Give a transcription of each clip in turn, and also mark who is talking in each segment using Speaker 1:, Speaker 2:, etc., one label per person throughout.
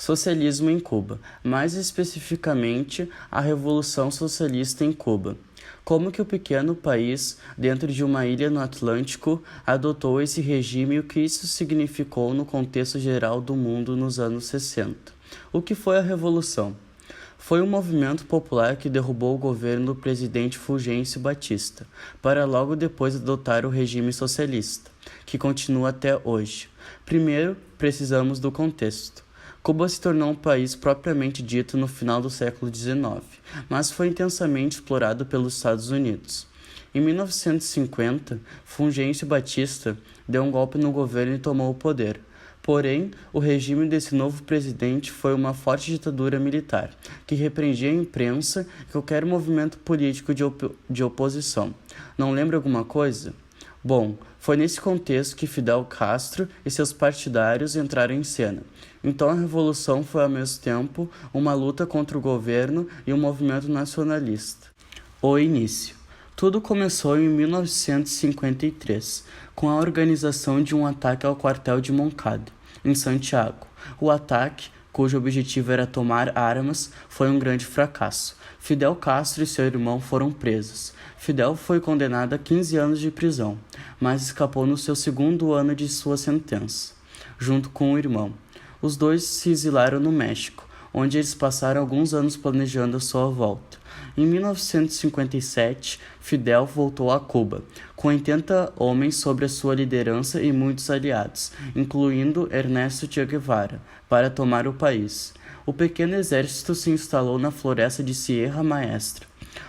Speaker 1: Socialismo em Cuba, mais especificamente a Revolução Socialista em Cuba. Como que o pequeno país, dentro de uma ilha no Atlântico, adotou esse regime e o que isso significou no contexto geral do mundo nos anos 60. O que foi a Revolução? Foi um movimento popular que derrubou o governo do presidente Fulgêncio Batista, para logo depois adotar o regime socialista, que continua até hoje. Primeiro, precisamos do contexto. Cuba se tornou um país propriamente dito no final do século XIX, mas foi intensamente explorado pelos Estados Unidos. Em 1950, Fulgêncio Batista deu um golpe no governo e tomou o poder. Porém, o regime desse novo presidente foi uma forte ditadura militar, que repreendia a imprensa e qualquer movimento político de oposição. Não lembra alguma coisa? Bom, foi nesse contexto que Fidel Castro e seus partidários entraram em cena. Então a Revolução foi ao mesmo tempo uma luta contra o governo e um movimento nacionalista. O início. Tudo começou em 1953, com a organização de um ataque ao quartel de Moncada, em Santiago. O ataque, cujo objetivo era tomar armas, foi um grande fracasso. Fidel Castro e seu irmão foram presos. Fidel foi condenado a 15 anos de prisão, mas escapou no seu segundo ano de sua sentença, junto com o irmão. Os dois se exilaram no México, onde eles passaram alguns anos planejando a sua volta. Em 1957, Fidel voltou a Cuba, com 80 homens sob a sua liderança e muitos aliados, incluindo Ernesto Che Guevara, para tomar o país. O pequeno exército se instalou na floresta de Sierra Maestra.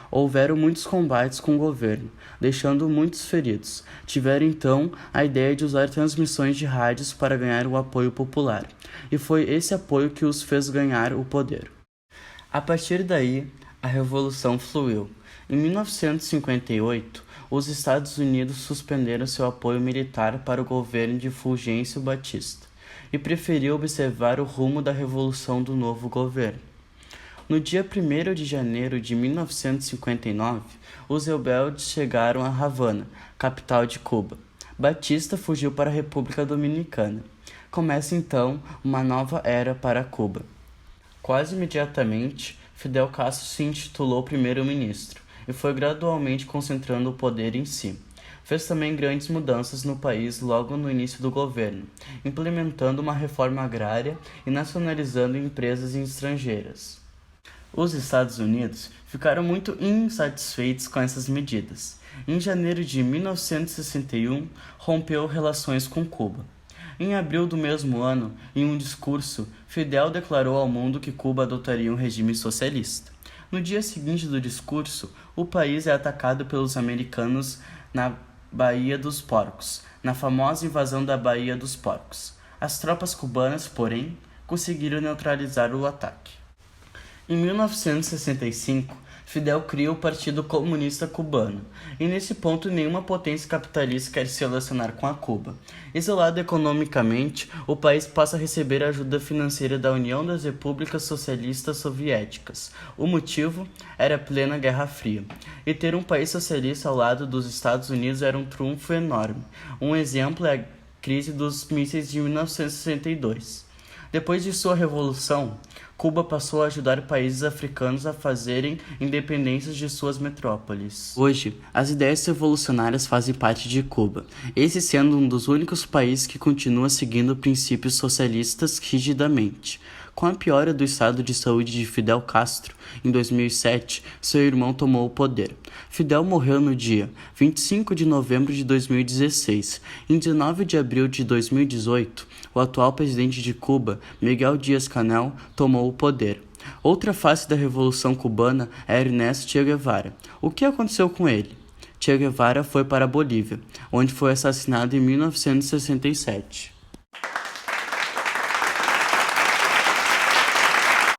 Speaker 1: Houveram muitos combates com o governo, deixando muitos feridos. Tiveram então a ideia de usar transmissões de rádios para ganhar o apoio popular, e foi esse apoio que os fez ganhar o poder. A partir daí, a revolução fluiu. Em 1958, os Estados Unidos suspenderam seu apoio militar para o governo de Fulgêncio Batista e preferiu observar o rumo da revolução do novo governo. No dia 1º de janeiro de 1959, os rebeldes chegaram a Havana, capital de Cuba. Batista fugiu para a República Dominicana. Começa então uma nova era para Cuba. Quase imediatamente, Fidel Castro se intitulou primeiro-ministro e foi gradualmente concentrando o poder em si. Fez também grandes mudanças no país logo no início do governo, implementando uma reforma agrária e nacionalizando empresas estrangeiras. Os Estados Unidos ficaram muito insatisfeitos com essas medidas. Em janeiro de 1961, rompeu relações com Cuba. Em abril do mesmo ano, em um discurso, Fidel declarou ao mundo que Cuba adotaria um regime socialista. No dia seguinte do discurso, o país é atacado pelos americanos na Baía dos Porcos, na famosa invasão da Baía dos Porcos. As tropas cubanas, porém, conseguiram neutralizar o ataque. Em 1965, Fidel cria o Partido Comunista Cubano, e nesse ponto nenhuma potência capitalista quer se relacionar com a Cuba. Isolado economicamente, o país passa a receber ajuda financeira da União das Repúblicas Socialistas Soviéticas. O motivo era a plena Guerra Fria, e ter um país socialista ao lado dos Estados Unidos era um trunfo enorme. Um exemplo é a crise dos mísseis de 1962. Depois de sua revolução, Cuba passou a ajudar países africanos a fazerem independências de suas metrópoles. Hoje, as ideias revolucionárias fazem parte de Cuba, esse sendo um dos únicos países que continua seguindo princípios socialistas rigidamente. Com a piora do estado de saúde de Fidel Castro, em 2007, seu irmão tomou o poder. Fidel morreu no dia 25 de novembro de 2016. Em 19 de abril de 2018, o atual presidente de Cuba, Miguel Díaz-Canel, tomou o poder. Outra face da Revolução Cubana é Ernesto Che Guevara. O que aconteceu com ele? Che Guevara foi para a Bolívia, onde foi assassinado em 1967.